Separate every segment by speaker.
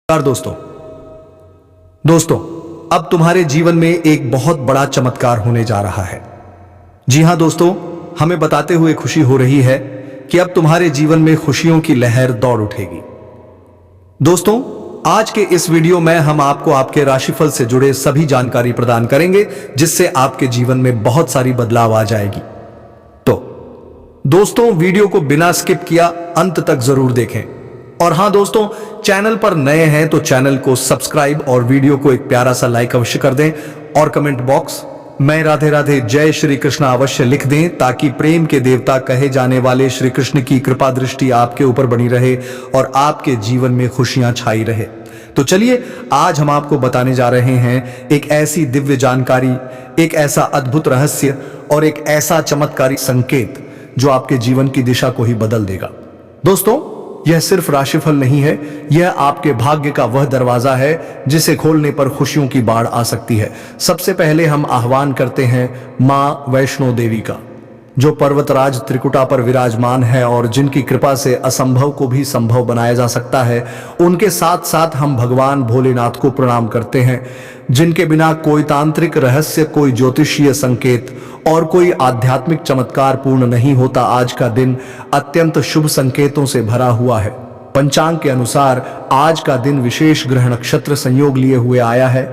Speaker 1: नमस्कार दोस्तों अब तुम्हारे जीवन में एक बहुत बड़ा चमत्कार होने जा रहा है। जी हां दोस्तों, हमें बताते हुए खुशी हो रही है कि अब तुम्हारे जीवन में खुशियों की लहर दौड़ उठेगी। दोस्तों, आज के इस वीडियो में हम आपको आपके राशिफल से जुड़े सभी जानकारी प्रदान करेंगे, जिससे आपके जीवन में बहुत सारी बदलाव आ जाएगी। तो दोस्तों, वीडियो को बिना स्किप किया अंत तक जरूर देखें। और हां दोस्तों, चैनल पर नए हैं तो चैनल को सब्सक्राइब और वीडियो को एक प्यारा सा लाइक अवश्य कर दें और कमेंट बॉक्स में राधे राधे जय श्री कृष्ण अवश्य लिख दें, ताकि प्रेम के देवता कहे जाने वाले श्री कृष्ण की कृपा दृष्टि आपके ऊपर बनी रहे और आपके जीवन में खुशियां छाई रहे। तो चलिए, आज हम आपको बताने जा रहे हैं एक ऐसी दिव्य जानकारी, एक ऐसा अद्भुत रहस्य और एक ऐसा चमत्कारी संकेत जो आपके जीवन की दिशा को ही बदल देगा। दोस्तों, यह सिर्फ राशिफल नहीं है, यह आपके भाग्य का वह दरवाजा है जिसे खोलने पर खुशियों की बाढ़ आ सकती है। सबसे पहले हम आह्वान करते हैं मां वैष्णो देवी का, जो पर्वतराज त्रिकुटा पर विराजमान है और जिनकी कृपा से असंभव को भी संभव बनाया जा सकता है। उनके साथ साथ हम भगवान भोलेनाथ को प्रणाम करते हैं, जिनके बिना कोई तांत्रिक रहस्य, कोई ज्योतिषीय संकेत और कोई आध्यात्मिक चमत्कार पूर्ण नहीं होता। आज का दिन अत्यंत शुभ संकेतों से भरा हुआ है। पंचांग के अनुसार आज का दिन विशेष ग्रह नक्षत्र संयोग लिए हुए आया है,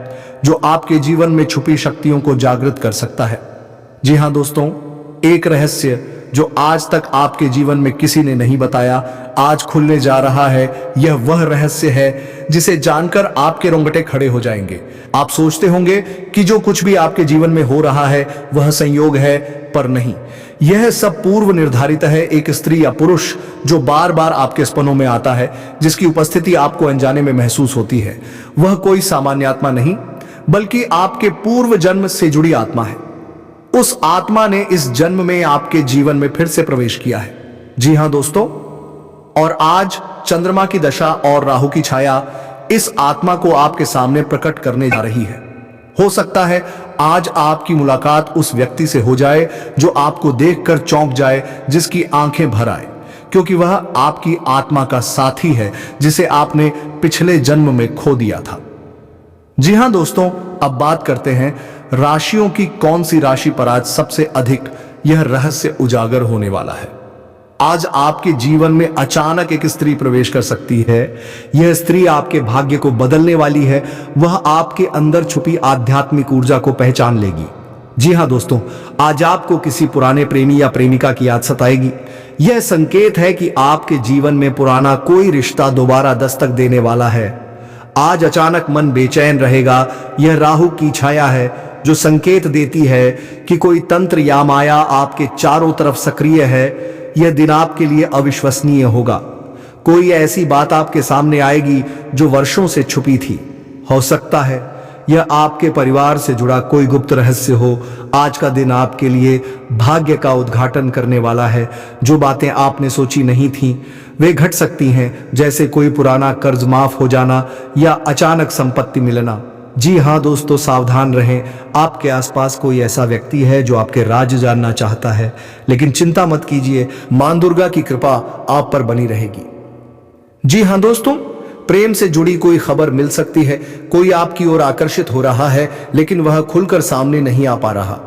Speaker 1: जो आपके जीवन में छुपी शक्तियों को जागृत कर सकता है। जी हां दोस्तों, एक रहस्य जो आज तक आपके जीवन में किसी ने नहीं बताया, आज खुलने जा रहा है। यह वह रहस्य है जिसे जानकर आपके रोंगटे खड़े हो जाएंगे। आप सोचते होंगे कि जो कुछ भी आपके जीवन में हो रहा है वह संयोग है, पर नहीं, यह सब पूर्व निर्धारित है। एक स्त्री या पुरुष जो बार बार आपके सपनों में आता है, जिसकी उपस्थिति आपको अनजाने में महसूस होती है, वह कोई सामान्य आत्मा नहीं, बल्कि आपके पूर्व जन्म से जुड़ी आत्मा है। उस आत्मा ने इस जन्म में आपके जीवन में फिर से प्रवेश किया है। जी हां दोस्तों, और आज चंद्रमा की दशा और राहु की छाया इस आत्मा को आपके सामने प्रकट करने जा रही है। हो सकता है आज आपकी मुलाकात उस व्यक्ति से हो जाए जो आपको देखकर चौंक जाए, जिसकी आंखें भर आए, क्योंकि वह आपकी आत्मा का साथी है जिसे आपने पिछले जन्म में खो दिया था। जी हां दोस्तों, अब बात करते हैं राशियों की। कौन सी राशि पर आज सबसे अधिक यह रहस्य उजागर होने वाला है। आज आपके जीवन में अचानक एक स्त्री प्रवेश कर सकती है। यह स्त्री आपके भाग्य को बदलने वाली है। वह आपके अंदर छुपी आध्यात्मिक ऊर्जा को पहचान लेगी। जी हां दोस्तों, आज आपको किसी पुराने प्रेमी या प्रेमिका की याद सताएगी। यह संकेत है कि आपके जीवन में पुराना कोई रिश्ता दोबारा दस्तक देने वाला है। आज अचानक मन बेचैन रहेगा। यह राहु की छाया है जो संकेत देती है कि कोई तंत्र या माया आपके चारों तरफ सक्रिय है। यह दिन आपके लिए अविश्वसनीय होगा। कोई ऐसी बात आपके सामने आएगी जो वर्षों से छुपी थी। हो सकता है यह आपके परिवार से जुड़ा कोई गुप्त रहस्य हो। आज का दिन आपके लिए भाग्य का उद्घाटन करने वाला है। जो बातें आपने सोची नहीं थी वे घट सकती हैं, जैसे कोई पुराना कर्ज माफ हो जाना या अचानक संपत्ति मिलना। जी हां दोस्तों, सावधान रहें। आपके आसपास कोई ऐसा व्यक्ति है जो आपके राज जानना चाहता है, लेकिन चिंता मत कीजिए, मां दुर्गा की कृपा आप पर बनी रहेगी। जी हां दोस्तों, प्रेम से जुड़ी कोई खबर मिल सकती है। कोई आपकी ओर आकर्षित हो रहा है, लेकिन वह खुलकर सामने नहीं आ पा रहा।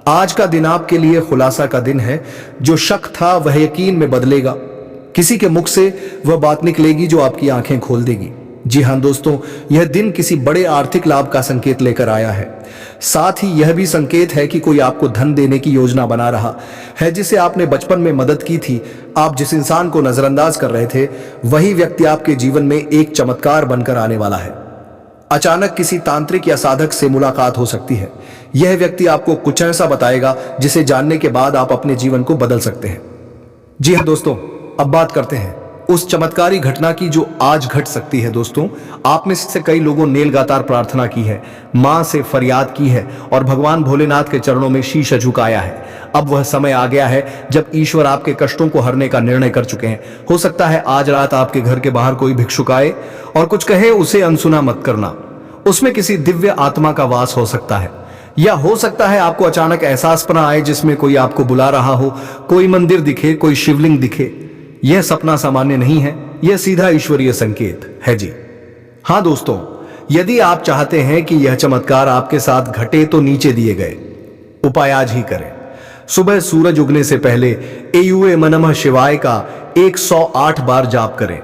Speaker 1: आज का दिन आपके लिए खुलासा का दिन है। जो शक था वह यकीन में बदलेगा। किसी के मुख से वह बात निकलेगी जो आपकी आंखें खोल देगी। जी हां दोस्तों, यह दिन किसी बड़े आर्थिक लाभ का संकेत लेकर आया है। साथ ही यह भी संकेत है कि कोई आपको धन देने की योजना बना रहा है, जिसे आपने बचपन में मदद की थी। आप जिस इंसान को नजरअंदाज कर रहे थे, वही व्यक्ति आपके जीवन में एक चमत्कार बनकर आने वाला है। अचानक किसी तांत्रिक या साधक से मुलाकात हो सकती है। यह व्यक्ति आपको कुछ ऐसा बताएगा जिसे जानने के बाद आप अपने जीवन को बदल सकते हैं। जी हां दोस्तों, अब बात करते हैं उस चमत्कारी घटना की जो आज घट सकती है। दोस्तों, आप में से कई लोगों ने लगातार प्रार्थना की है, मां से फरियाद की है और भगवान भोलेनाथ के चरणों में शीश झुकाया है। अब वह समय आ गया है जब ईश्वर आपके कष्टों को हरने का निर्णय कर चुके हैं। हो सकता है आज रात आपके घर के बाहर कोई भिक्षुक आए और कुछ कहे, उसे अनसुना मत करना। उसमें किसी दिव्य आत्मा का वास हो सकता है, या हो सकता है आपको अचानक एहसासपना आए जिसमें कोई आपको बुला रहा हो। कोई मंदिर दिखे, कोई शिवलिंग दिखे। यह सपना सामान्य नहीं है, यह सीधा ईश्वरीय संकेत है। जी हाँ दोस्तों, यदि आप चाहते हैं कि यह चमत्कार आपके साथ घटे तो नीचे दिए गए उपाय आज ही करें। सुबह सूरज उगने से पहले एयुएम नमः शिवाय का 108 बार जाप करें।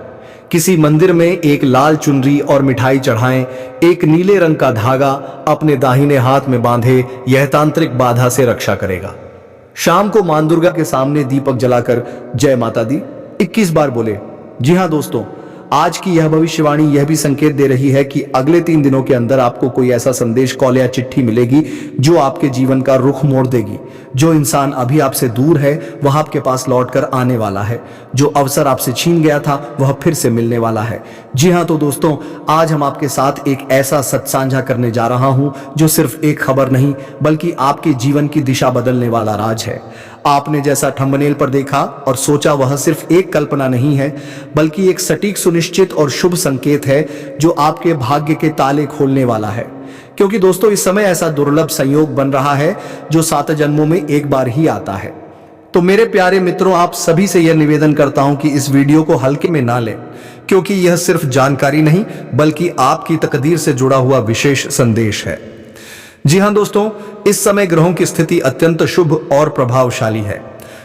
Speaker 1: किसी मंदिर में एक लाल चुनरी और मिठाई चढ़ाएं। एक नीले रंग का धागा अपने दाहिने हाथ में बांधे, यह तांत्रिक बाधा से रक्षा करेगा। शाम को मां दुर्गा के सामने दीपक जलाकर जय माता दी 21 बार बोले। जी हाँ दोस्तों, आज की यह भविष्यवाणी यह भी संकेत दे रही है कि अगले 3 दिनों के अंदर आपको कोई ऐसा संदेश, कॉल या चिट्ठी मिलेगी जो आपके जीवन का रुख मोड़ देगी। जो इंसान अभी आपसे दूर है वह आपके पास लौटकर आने वाला है। जो अवसर आपसे छीन गया था वह फिर से मिलने वाला है। जी हाँ, तो दोस्तों, आज हम आपके साथ एक ऐसा सच साझा करने जा रहा हूं जो सिर्फ एक खबर नहीं बल्कि आपके जीवन की दिशा बदलने वाला राज है। आपने जैसा थंबनेल पर देखा और सोचा वह सिर्फ एक कल्पना नहीं है बल्कि एक सटीक, सुनिश्चित और शुभ संकेत है जो आपके भाग्य के ताले खोलने वाला है। क्योंकि दोस्तों, इस समय ऐसा दुर्लभ संयोग बन रहा है जो 7 जन्मों में एक बार ही आता है। तो मेरे प्यारे मित्रों, आप सभी से यह निवेदन करता हूं कि इस वीडियो को हल्के में ना लें, क्योंकि यह सिर्फ जानकारी नहीं बल्कि आपकी तकदीर से जुड़ा हुआ विशेष संदेश है। जी हां दोस्तों, इस समय ग्रहों की स्थिति अत्यंत शुभ और प्रभावशाली है।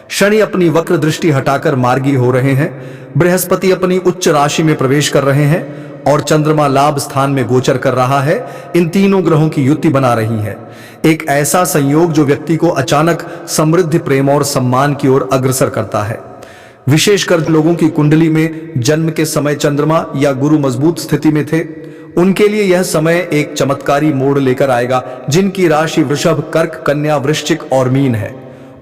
Speaker 1: शनि अपनी वक्र दृष्टि हटाकर मार्गी हो रहे हैं, बृहस्पति अपनी उच्च राशि में प्रवेश कर रहे हैं और चंद्रमा लाभ स्थान में गोचर कर रहा है। इन तीनों ग्रहों की युति बना रही है। एक ऐसा संयोग जो व्यक्ति को अचानक समृद्धि, प्रेम और सम्मान की ओर अग्रसर करता है। विशेषकर लोगों की कुंडली में जन्म के समय चंद्रमा या गुरु मजबूत स्थिति में थे, उनके लिए यह समय एक चमत्कारी मोड़ लेकर आएगा। जिनकी राशि वृषभ, कर्क, कन्या, वृश्चिक और मीन है,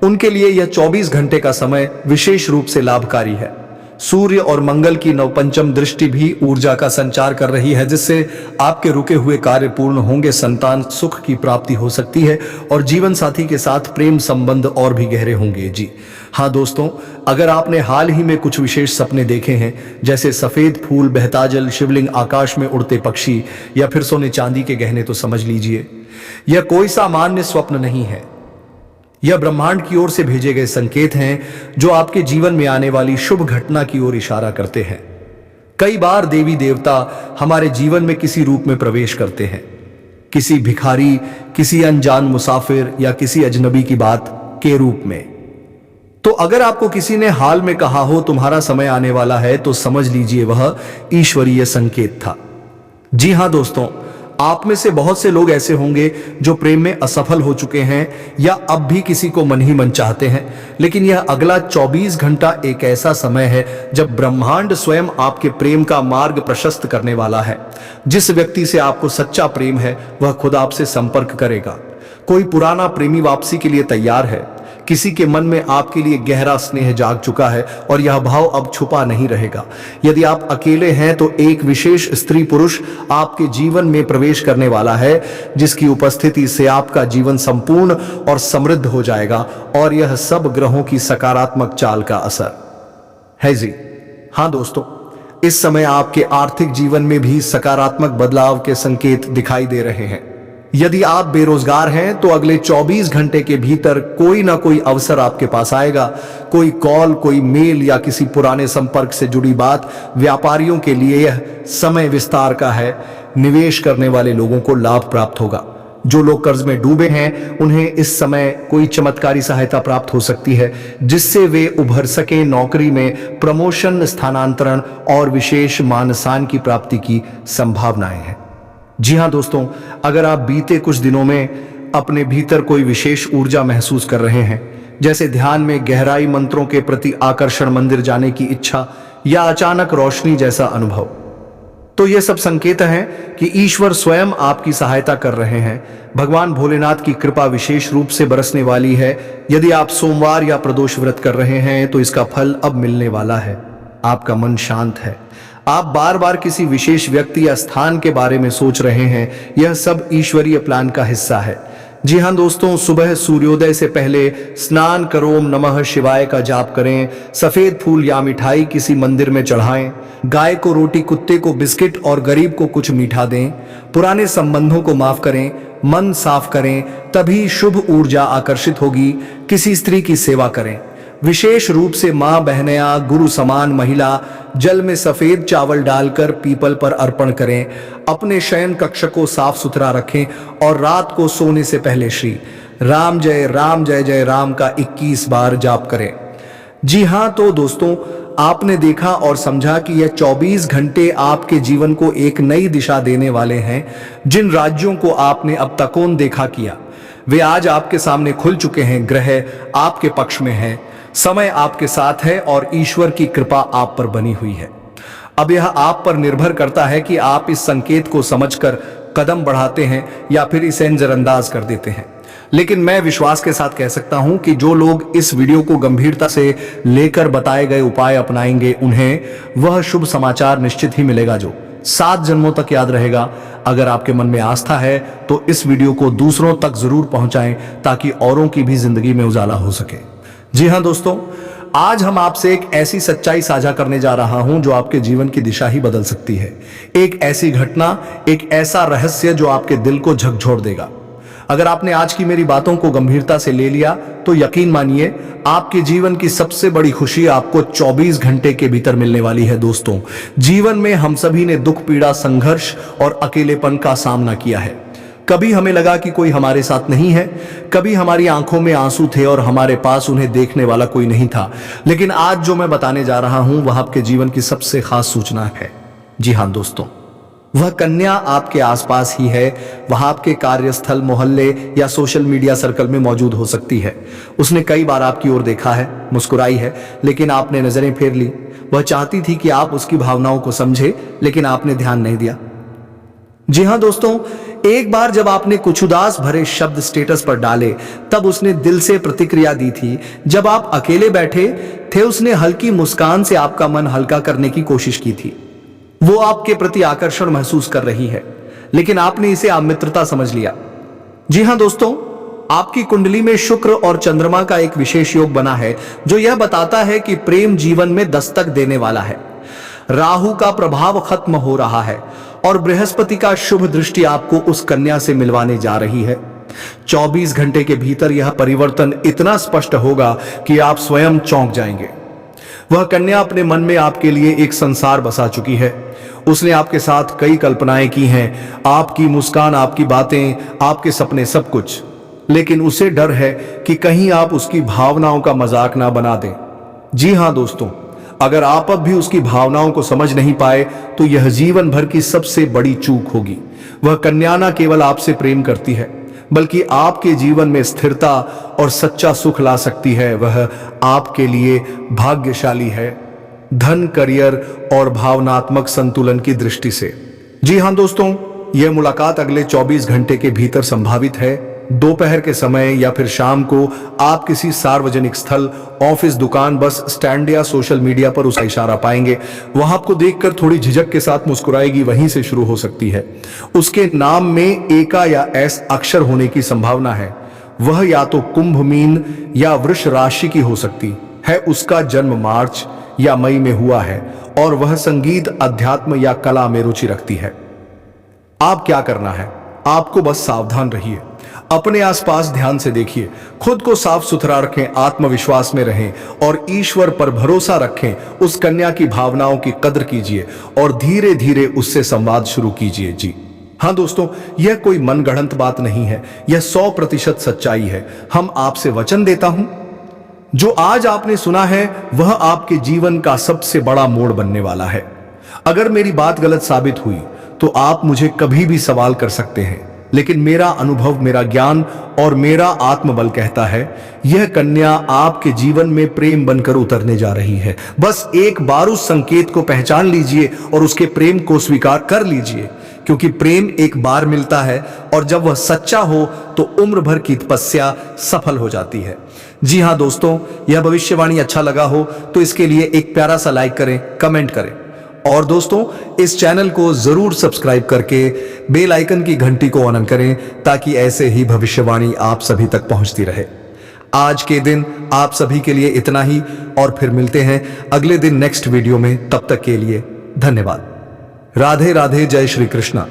Speaker 1: उनके लिए यह 24 घंटे का समय विशेष रूप से लाभकारी है। सूर्य और मंगल की नवपंचम दृष्टि भी ऊर्जा का संचार कर रही है, जिससे आपके रुके हुए कार्य पूर्ण होंगे, संतान सुख की प्राप्ति हो सकती है और जीवन साथी के साथ प्रेम संबंध और भी गहरे होंगे। जी हाँ दोस्तों, अगर आपने हाल ही में कुछ विशेष सपने देखे हैं, जैसे सफेद फूल, बहता जल, शिवलिंग, आकाश में उड़ते पक्षी या फिर सोने चांदी के गहने, तो समझ लीजिए यह कोई सामान्य स्वप्न नहीं है। यह ब्रह्मांड की ओर से भेजे गए संकेत हैं जो आपके जीवन में आने वाली शुभ घटना की ओर इशारा करते हैं। कई बार देवी देवता हमारे जीवन में किसी रूप में प्रवेश करते हैं, किसी भिखारी, किसी अनजान मुसाफिर या किसी अजनबी की बात के रूप में। तो अगर आपको किसी ने हाल में कहा हो तुम्हारा समय आने वाला है, तो समझ लीजिए वह ईश्वरीय संकेत था। जी हां दोस्तों, आप में से बहुत से लोग ऐसे होंगे जो प्रेम में असफल हो चुके हैं या अब भी किसी को मन ही मन चाहते हैं, लेकिन यह अगला 24 घंटा एक ऐसा समय है जब ब्रह्मांड स्वयं आपके प्रेम का मार्ग प्रशस्त करने वाला है। जिस व्यक्ति से आपको सच्चा प्रेम है वह खुद आपसे संपर्क करेगा। कोई पुराना प्रेमी वापसी के लिए तैयार है। किसी के मन में आपके लिए गहरा स्नेह जाग चुका है और यह भाव अब छुपा नहीं रहेगा। यदि आप अकेले हैं तो एक विशेष स्त्री पुरुष आपके जीवन में प्रवेश करने वाला है, जिसकी उपस्थिति से आपका जीवन संपूर्ण और समृद्ध हो जाएगा। और यह सब ग्रहों की सकारात्मक चाल का असर है। जी हाँ दोस्तों, इस समय आपके आर्थिक जीवन में भी सकारात्मक बदलाव के संकेत दिखाई दे रहे हैं। यदि आप बेरोजगार हैं तो अगले 24 घंटे के भीतर कोई ना कोई अवसर आपके पास आएगा। कोई कॉल, कोई मेल या किसी पुराने संपर्क से जुड़ी बात। व्यापारियों के लिए यह समय विस्तार का है। निवेश करने वाले लोगों को लाभ प्राप्त होगा। जो लोग कर्ज में डूबे हैं उन्हें इस समय कोई चमत्कारी सहायता प्राप्त हो सकती है, जिससे वे उभर सकें। नौकरी में प्रमोशन, स्थानांतरण और विशेष मान सम्मान की प्राप्ति की संभावनाएं हैं। जी हाँ दोस्तों, अगर आप बीते कुछ दिनों में अपने भीतर कोई विशेष ऊर्जा महसूस कर रहे हैं, जैसे ध्यान में गहराई, मंत्रों के प्रति आकर्षण, मंदिर जाने की इच्छा या अचानक रोशनी जैसा अनुभव, तो ये सब संकेत हैं कि ईश्वर स्वयं आपकी सहायता कर रहे हैं। भगवान भोलेनाथ की कृपा विशेष रूप से बरसने वाली है। यदि आप सोमवार या प्रदोष व्रत कर रहे हैं तो इसका फल अब मिलने वाला है। आपका मन शांत है। आप बार बार किसी विशेष व्यक्ति या स्थान के बारे में सोच रहे हैं। यह सब ईश्वरीय प्लान का हिस्सा है। जी हाँ दोस्तों, सुबह सूर्योदय से पहले स्नान करो, ओम नमः शिवाय का जाप करें, सफेद फूल या मिठाई किसी मंदिर में चढ़ाएं, गाय को रोटी, कुत्ते को बिस्किट और गरीब को कुछ मीठा दें, पुराने संबंधों को माफ करें, मन साफ करें, तभी शुभ ऊर्जा आकर्षित होगी। किसी स्त्री की सेवा करें, विशेष रूप से मां बहनियां गुरु समान महिला जल में सफेद चावल डालकर पीपल पर अर्पण करें, अपने शयन कक्ष को साफ सुथरा रखें और रात को सोने से पहले श्री राम जय जय राम का 21 बार जाप करें। जी हाँ, तो दोस्तों, आपने देखा और समझा कि यह 24 घंटे आपके जीवन को एक नई दिशा देने वाले हैं। जिन राज्यों को आपने अब तक देखा किया, वे आज आपके सामने खुल चुके हैं। ग्रह आपके पक्ष में है, समय आपके साथ है और ईश्वर की कृपा आप पर बनी हुई है। अब यह आप पर निर्भर करता है कि आप इस संकेत को समझकर कदम बढ़ाते हैं या फिर इसे नजरअंदाज कर देते हैं। लेकिन मैं विश्वास के साथ कह सकता हूं कि जो लोग इस वीडियो को गंभीरता से लेकर बताए गए उपाय अपनाएंगे, उन्हें वह शुभ समाचार निश्चित ही मिलेगा जो 7 जन्मों तक याद रहेगा। अगर आपके मन में आस्था है तो इस वीडियो को दूसरों तक जरूर पहुंचाएं ताकि औरों की भी जिंदगी में उजाला हो सके। जी हां दोस्तों, आज हम आपसे एक ऐसी सच्चाई साझा करने जा रहा हूं जो आपके जीवन की दिशा ही बदल सकती है। एक ऐसी घटना, एक ऐसा रहस्य जो आपके दिल को झकझोर देगा। अगर आपने आज की मेरी बातों को गंभीरता से ले लिया तो यकीन मानिए, आपके जीवन की सबसे बड़ी खुशी आपको 24 घंटे के भीतर मिलने वाली है। दोस्तों, जीवन में हम सभी ने दुख, पीड़ा, संघर्ष और अकेलेपन का सामना किया है। कभी हमें लगा कि कोई हमारे साथ नहीं है, कभी हमारी आंखों में आंसू थे और हमारे पास उन्हें देखने वाला कोई नहीं था। लेकिन आज जो मैं बताने जा रहा हूं वह आपके जीवन की सबसे खास सूचना है। जी हां दोस्तों, वह कन्या आपके आसपास ही है। वह आपके कार्यस्थल, मोहल्ले या सोशल मीडिया सर्कल में मौजूद हो सकती है। उसने कई बार आपकी ओर देखा है, मुस्कुराई है, लेकिन आपने नजरें फेर ली। वह चाहती थी कि आप उसकी भावनाओं को समझे, लेकिन आपने ध्यान नहीं दिया। जी हां दोस्तों, एक बार जब आपने कुछ उदास भरे शब्द स्टेटस पर डाले, तब उसने दिल से प्रतिक्रिया दी थी। जब आप अकेले बैठे थे, उसने हल्की मुस्कान से आपका मन हल्का करने की कोशिश की थी। वो आपके प्रति आकर्षण महसूस कर रही है, लेकिन आपने इसे अमित्रता समझ लिया। जी हां दोस्तों, आपकी कुंडली में शुक्र और चंद्रमा का एक विशेष योग बना है जो यह बताता है कि प्रेम जीवन में दस्तक देने वाला है। राहु का प्रभाव खत्म हो रहा है और बृहस्पति का शुभ दृष्टि आपको उस कन्या से मिलवाने जा रही है। 24 घंटे के भीतर यह परिवर्तन इतना स्पष्ट होगा कि आप स्वयं चौंक जाएंगे। वह कन्या अपने मन में आपके लिए एक संसार बसा चुकी है। उसने आपके साथ कई कल्पनाएं की हैं, आपकी मुस्कान, आपकी बातें, आपके सपने, सब कुछ। लेकिन उसे डर है कि कहीं आप उसकी भावनाओं का मजाक ना बना दें। जी हां दोस्तों, अगर आप अब भी उसकी भावनाओं को समझ नहीं पाए तो यह जीवन भर की सबसे बड़ी चूक होगी। वह कन्या न केवल आपसे प्रेम करती है, बल्कि आपके जीवन में स्थिरता और सच्चा सुख ला सकती है। वह आपके लिए भाग्यशाली है, धन, करियर और भावनात्मक संतुलन की दृष्टि से। जी हां दोस्तों, यह मुलाकात अगले 24 घंटे के भीतर संभावित है। दोपहर के समय या फिर शाम को आप किसी सार्वजनिक स्थल, ऑफिस, दुकान, बस स्टैंड या सोशल मीडिया पर उसका इशारा पाएंगे। वह आपको देखकर थोड़ी झिझक के साथ मुस्कुराएगी। वहीं से शुरू हो सकती है। उसके नाम में ए का या एस अक्षर होने की संभावना है। वह या तो कुंभ, मीन या वृष राशि की हो सकती है। उसका जन्म मार्च या मई में हुआ है और वह संगीत, अध्यात्म या कला में रुचि रखती है। आप क्या करना है? आपको बस सावधान रहिए, अपने आसपास ध्यान से देखिए, खुद को साफ सुथरा रखें, आत्मविश्वास में रहें और ईश्वर पर भरोसा रखें। उस कन्या की भावनाओं की कद्र कीजिए और धीरे धीरे उससे संवाद शुरू कीजिए। जी हां दोस्तों, यह कोई मनगढ़ंत बात नहीं है, यह 100% सच्चाई है। हम आपसे वचन देता हूं, जो आज आपने सुना है वह आपके जीवन का सबसे बड़ा मोड़ बनने वाला है। अगर मेरी बात गलत साबित हुई तो आप मुझे कभी भी सवाल कर सकते हैं, लेकिन मेरा अनुभव, मेरा ज्ञान और मेरा आत्मबल कहता है यह कन्या आपके जीवन में प्रेम बनकर उतरने जा रही है। बस एक बार उस संकेत को पहचान लीजिए और उसके प्रेम को स्वीकार कर लीजिए, क्योंकि प्रेम एक बार मिलता है और जब वह सच्चा हो तो उम्र भर की तपस्या सफल हो जाती है। जी हां दोस्तों, यह भविष्यवाणी अच्छा लगा हो तो इसके लिए एक प्यारा सा लाइक करें, कमेंट करें और दोस्तों इस चैनल को जरूर सब्सक्राइब करके बेल आइकन की घंटी को ऑन करें ताकि ऐसे ही भविष्यवाणी आप सभी तक पहुंचती रहे। आज के दिन आप सभी के लिए इतना ही और फिर मिलते हैं अगले दिन नेक्स्ट वीडियो में। तब तक के लिए धन्यवाद। राधे राधे, जय श्री कृष्णा।